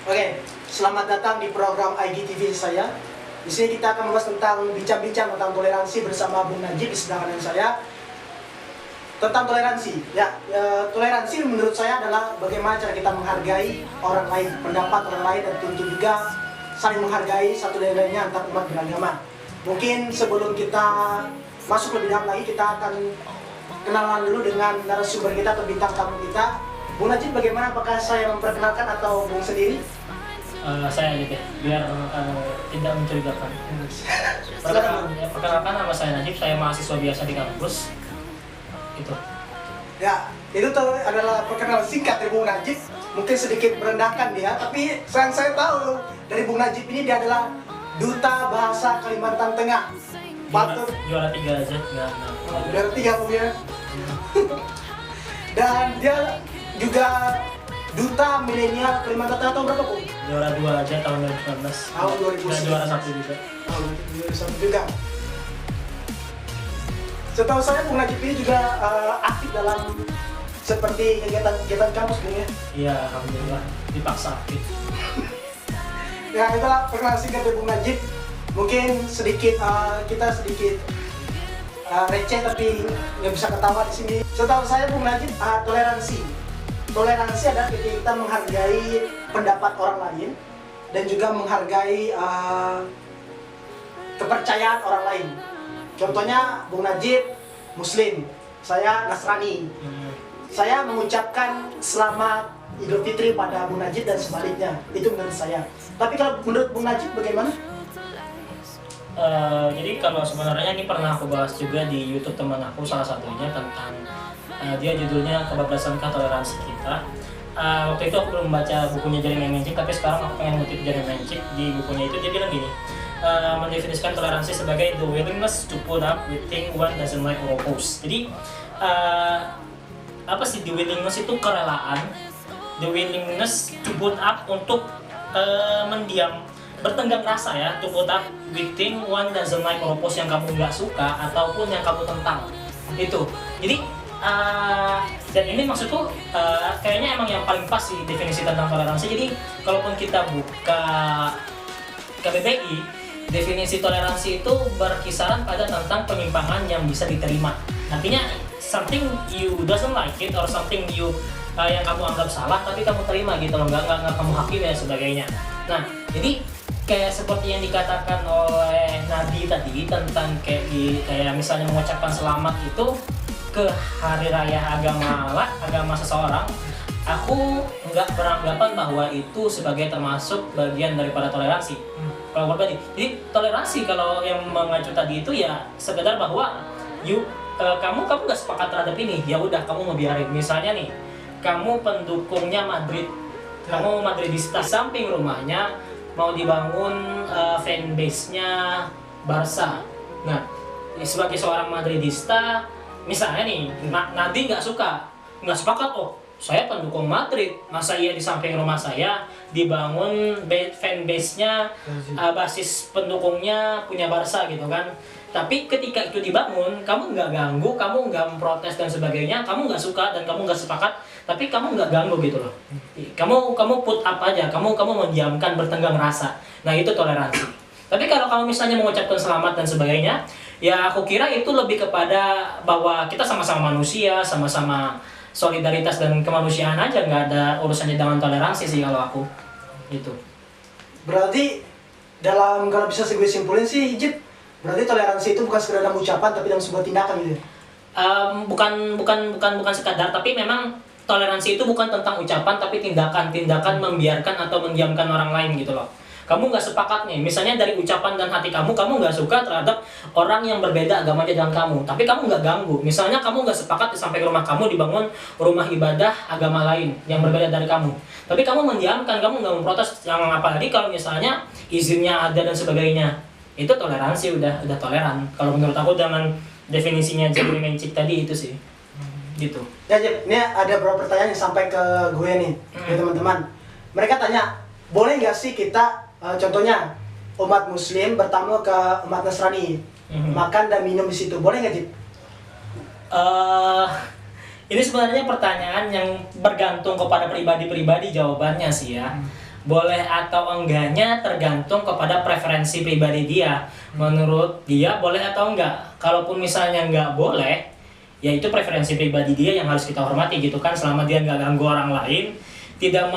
Oke, selamat datang di program IGTV saya. Di sini kita akan membahas tentang bincang-bincang tentang toleransi bersama Bung Najib di sebelah kanan saya. Tentang toleransi, toleransi menurut saya adalah bagaimana cara kita menghargai orang lain, pendapat orang lain, dan tentu juga saling menghargai satu dan lainnya antar umat beragama. Mungkin sebelum kita masuk lebih dalam lagi, kita akan kenalan dulu dengan narasumber kita atau bintang tamu kita. Bung Najib, bagaimana? Apakah saya memperkenalkan atau Bung sendiri? Saya aja deh, biar tidak mencurigakan. Perkenalkan, nama saya Najib, saya mahasiswa biasa di kampus. Itu. Ya, itu adalah perkenalan singkat dari Bung Najib. Mungkin sedikit merendahkan dia, tapi yang saya tahu dari Bung Najib ini dia adalah Duta Bahasa Kalimantan Tengah. Juara 3 aja, enggak. Juara 3 Bung ya. Dan dia juga Duta Milenial Kalimantan Tengah tahun berapa, Bung? Juara 2 aja tahun 2019. Tahun 2019. Dan juara 1 juga. Tahun 2021 juga. Setahu saya Bung Najib ini juga aktif dalam seperti kegiatan kampus, Bung ya? Iya, alhamdulillah dipaksa aktif. Ya, itulah perkenalan singkat dari Bung Najib. Mungkin kita sedikit receh tapi nggak bisa ketawa di sini. Setahu saya Bung Najib, toleransi adalah ketika kita menghargai pendapat orang lain dan juga menghargai kepercayaan orang lain. Contohnya Bung Najib Muslim, saya Nasrani. Saya mengucapkan selamat Idul Fitri pada Bung Najib dan sebaliknya. Itu menurut saya. Tapi kalau menurut Bung Najib bagaimana? Jadi kalau sebenarnya ini pernah aku bahas juga di YouTube teman aku, salah satunya tentang dia judulnya Kebablasankah Toleransi Kita. Waktu itu aku belum baca bukunya Jeremy Menchik, tapi sekarang aku pengen ngutip Jeremy Menchik. Di bukunya itu dia bilang gini, mendefinisikan toleransi sebagai the willingness to put up with things one doesn't like or oppose. Jadi apa sih the willingness itu? Kerelaan, the willingness to put up untuk mendiam, bertenggang rasa ya, to put up with things one doesn't like or oppose, yang kamu nggak suka ataupun yang kamu tentang itu. Jadi dan ini maksudku kayaknya emang yang paling pas sih definisi tentang toleransi. Jadi kalaupun kita buka KBBI, definisi toleransi itu berkisaran pada tentang penyimpangan yang bisa diterima. Artinya something you doesn't like it or something you yang kamu anggap salah tapi kamu terima gitu loh, nggak kamu hakimi dan sebagainya. Nah, jadi kayak seperti yang dikatakan oleh Nadi tadi tentang kayak misalnya mengucapkan selamat itu ke hari raya agama seseorang, aku nggak beranggapan bahwa itu sebagai termasuk bagian daripada toleransi. Kalau pribadi, jadi toleransi kalau yang mengacu tadi itu ya sekedar bahwa kamu nggak sepakat terhadap ini, ya udah kamu mau biarin. Misalnya nih, kamu pendukungnya Madrid, kamu Madridista, samping rumahnya mau dibangun fanbase-nya Barca. Nah, sebagai seorang Madridista, misalnya nih, Nadi nggak sepakat, oh saya pendukung Madrid, masa iya di samping rumah saya dibangun fanbase-nya, basis pendukungnya punya Barca gitu kan. Tapi ketika itu dibangun, kamu nggak ganggu, kamu nggak memprotes dan sebagainya, kamu nggak suka dan kamu nggak sepakat, tapi kamu nggak ganggu gitu loh. Kamu put up aja, kamu mendiamkan, bertenggang rasa. Nah, itu toleransi. Tapi kalau kamu misalnya mengucapkan selamat dan sebagainya, ya aku kira itu lebih kepada bahwa kita sama-sama manusia, sama-sama solidaritas dan kemanusiaan aja, nggak ada urusannya dengan toleransi sih kalau aku. Gitu. Berarti kalau bisa gue simpulin sih, Jip, berarti toleransi itu bukan sekedar dalam ucapan tapi dalam sebuah tindakan gitu. Bukan sekadar, tapi memang toleransi itu bukan tentang ucapan tapi tindakan membiarkan atau mendiamkan orang lain gitu loh. Kamu nggak sepakat nih, misalnya dari ucapan dan hati kamu nggak suka terhadap orang yang berbeda agamanya dengan kamu, tapi kamu nggak ganggu. Misalnya kamu nggak sepakat sampai rumah kamu dibangun rumah ibadah agama lain yang berbeda dari kamu, tapi kamu mendiamkan, kamu nggak memprotes, yang apalagi kalau misalnya izinnya ada dan sebagainya, itu toleransi, udah toleran. Kalau menurut aku dengan definisinya Jeremy Menchik tadi itu sih, gitu. Ya Jip, ini ada beberapa pertanyaan yang sampai ke gue nih, dari teman-teman. Mereka tanya, boleh nggak sih kita contohnya umat Muslim bertamu ke umat Nasrani, makan dan minum di situ, boleh nggak Jip? Ini sebenarnya pertanyaan yang bergantung kepada pribadi-pribadi jawabannya sih ya. boleh atau enggaknya tergantung kepada preferensi pribadi dia. Menurut dia boleh atau enggak. Kalaupun misalnya enggak boleh, ya itu preferensi pribadi dia yang harus kita hormati gitu kan, selama dia nggak ganggu orang lain, tidak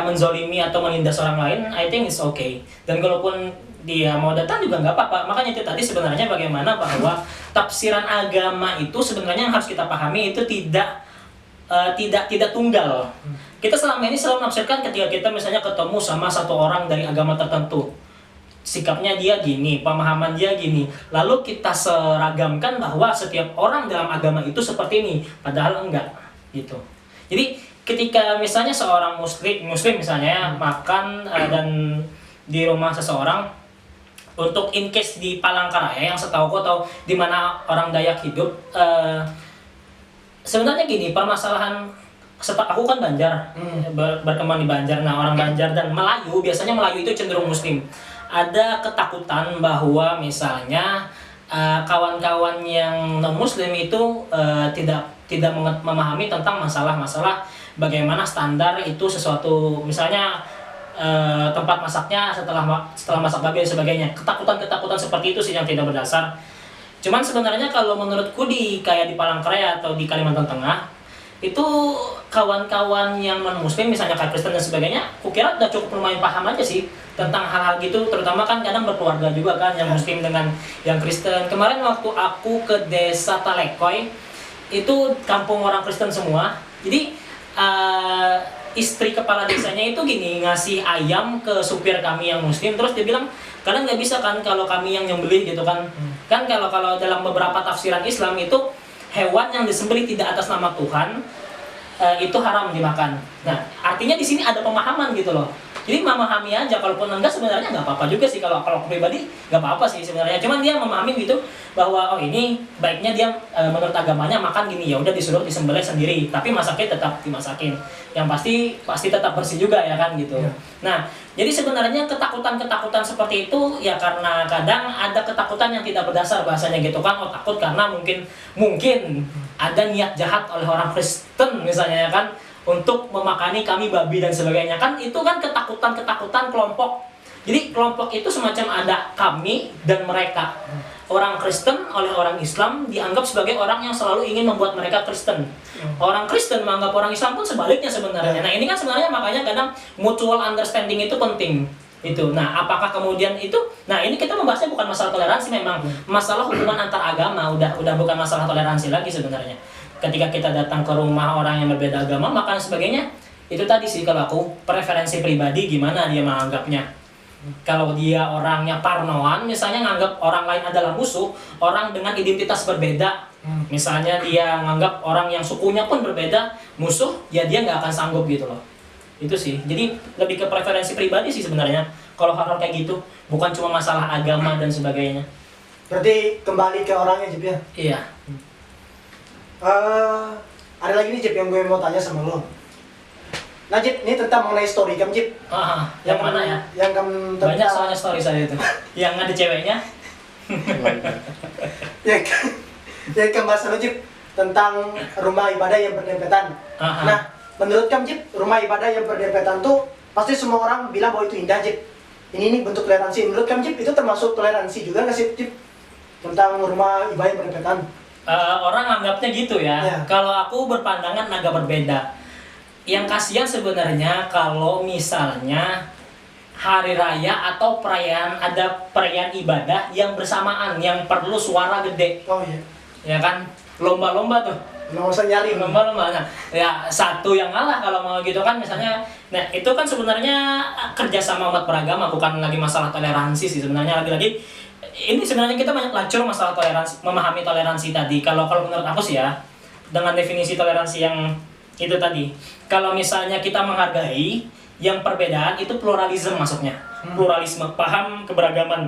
menzolimi atau menindas orang lain, I think it's okay. Dan kalaupun dia mau datang juga nggak apa-apa. Makanya itu tadi sebenarnya bagaimana bahwa tafsiran agama itu sebenarnya yang harus kita pahami itu tidak tunggal. Kita selama ini selalu menafsirkan ketika kita misalnya ketemu sama satu orang dari agama tertentu, sikapnya dia gini, pemahaman dia gini, lalu kita seragamkan bahwa setiap orang dalam agama itu seperti ini, padahal enggak gitu. Jadi ketika misalnya seorang muslim misalnya makan dan di rumah seseorang, untuk in case di Palangkaraya yang setahu aku tahu di mana orang Dayak hidup, sebenarnya gini permasalahan. Aku kan Banjar, berkembang di Banjar. Nah, orang Banjar dan Melayu, biasanya Melayu itu cenderung muslim. Ada ketakutan bahwa misalnya kawan-kawan yang non muslim itu tidak memahami tentang masalah-masalah bagaimana standar itu sesuatu, misalnya tempat masaknya setelah masak babi dan sebagainya. Ketakutan seperti itu sih yang tidak berdasar. Cuman sebenarnya kalau menurutku kayak di Palangkaraya atau di Kalimantan Tengah itu kawan-kawan yang non muslim misalnya kayak Kristen dan sebagainya, kukira udah cukup lumayan paham aja sih tentang hal-hal gitu, terutama kan kadang berkeluarga juga kan yang muslim dengan yang Kristen. Kemarin waktu aku ke desa Talekoy itu kampung orang Kristen semua, jadi istri kepala desanya itu gini, ngasih ayam ke supir kami yang muslim, terus dia bilang kalian nggak bisa kan kalau kami yang nyembelih gitu kan. Kan kalau dalam beberapa tafsiran Islam itu hewan yang disembelih tidak atas nama Tuhan itu haram dimakan. Nah, artinya di sini ada pemahaman gitu loh. Jadi memahami aja, kalaupun enggak sebenarnya nggak apa-apa juga sih, kalau aku pribadi nggak apa-apa sih sebenarnya. Cuman dia memahami gitu bahwa oh ini baiknya dia menurut agamanya makan gini, ya udah disuruh disembelih sendiri, tapi masaknya tetap dimasakin. Yang pasti tetap bersih juga ya kan gitu. Ya. Nah, jadi sebenarnya ketakutan seperti itu ya karena kadang ada ketakutan yang tidak berdasar bahasanya gitu kan. Oh, takut karena mungkin ada niat jahat oleh orang Kristen misalnya ya kan, untuk memakani kami babi dan sebagainya kan, itu kan ketakutan kelompok. Jadi kelompok itu semacam ada kami dan mereka. Orang Kristen oleh orang Islam dianggap sebagai orang yang selalu ingin membuat mereka Kristen. Orang Kristen menganggap orang Islam pun sebaliknya sebenarnya. Nah, ini kan sebenarnya makanya kadang mutual understanding itu penting. Itu. Nah, apakah kemudian itu? Nah, ini kita membahasnya bukan masalah toleransi, memang masalah hubungan antar agama, udah bukan masalah toleransi lagi sebenarnya. Ketika kita datang ke rumah orang yang berbeda agama, makan sebagainya, itu tadi sih kalau aku preferensi pribadi gimana dia menganggapnya. Kalau dia orangnya parnoan, misalnya nganggap orang lain adalah musuh, orang dengan identitas berbeda, misalnya dia nganggap orang yang sukunya pun berbeda musuh, ya dia nggak akan sanggup gitu loh. Itu sih, jadi lebih ke preferensi pribadi sih sebenarnya kalau hal-hal kayak gitu, bukan cuma masalah agama dan sebagainya. Berarti kembali ke orangnya, Jip ya? Iya. Ada lagi nih, Jip, yang gue mau tanya sama lo. Nah, Jip, ini tentang mengenai story kamu, Jip. Yang mana ya? Yang kamu tentang... Banyak soalnya story saya itu. Yang ada ceweknya. yang kamu bahas lo, Jip, tentang rumah ibadah yang berdempetan. Nah, menurut kamu, Jip, rumah ibadah yang berdempetan tuh pasti semua orang bilang bahwa itu indah, Jip. Ini bentuk toleransi. Menurut kamu, Jip, itu termasuk toleransi juga nggak sih, Jip? Tentang rumah ibadah yang berdempetan. Orang anggapnya gitu ya. Kalau aku berpandangan agak berbeda. Yang kasihan sebenarnya kalau misalnya hari raya atau ada perayaan ibadah yang bersamaan, yang perlu suara gede. Oh iya. Ya kan? Lomba-lomba tuh. Nggak usah nyari. Lomba-lomba. Nah, ya satu yang ngalah kalau mau gitu kan misalnya. Nah, itu kan sebenarnya kerjasama umat beragama, bukan lagi masalah toleransi sih sebenarnya. Lagi-lagi ini sebenarnya kita banyak lacur masalah toleransi, memahami toleransi tadi. Kalau menurut aku sih ya, dengan definisi toleransi yang itu tadi, kalau misalnya kita menghargai yang perbedaan, itu pluralisme masuknya. Pluralisme, paham keberagaman.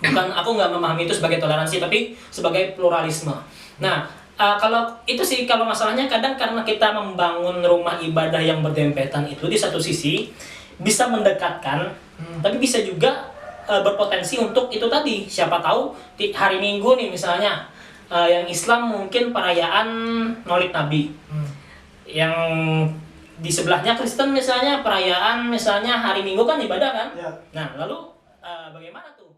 Bukan, aku nggak memahami itu sebagai toleransi, tapi sebagai pluralisme. Nah, kalau itu sih, kalau masalahnya kadang karena kita membangun rumah ibadah yang berdempetan itu, di satu sisi bisa mendekatkan, tapi bisa juga berpotensi untuk itu tadi. Siapa tahu di hari Minggu nih misalnya, yang Islam mungkin perayaan Maulid Nabi, yang di sebelahnya Kristen misalnya perayaan misalnya hari Minggu kan ibadah kan. Ya. Nah lalu bagaimana tuh?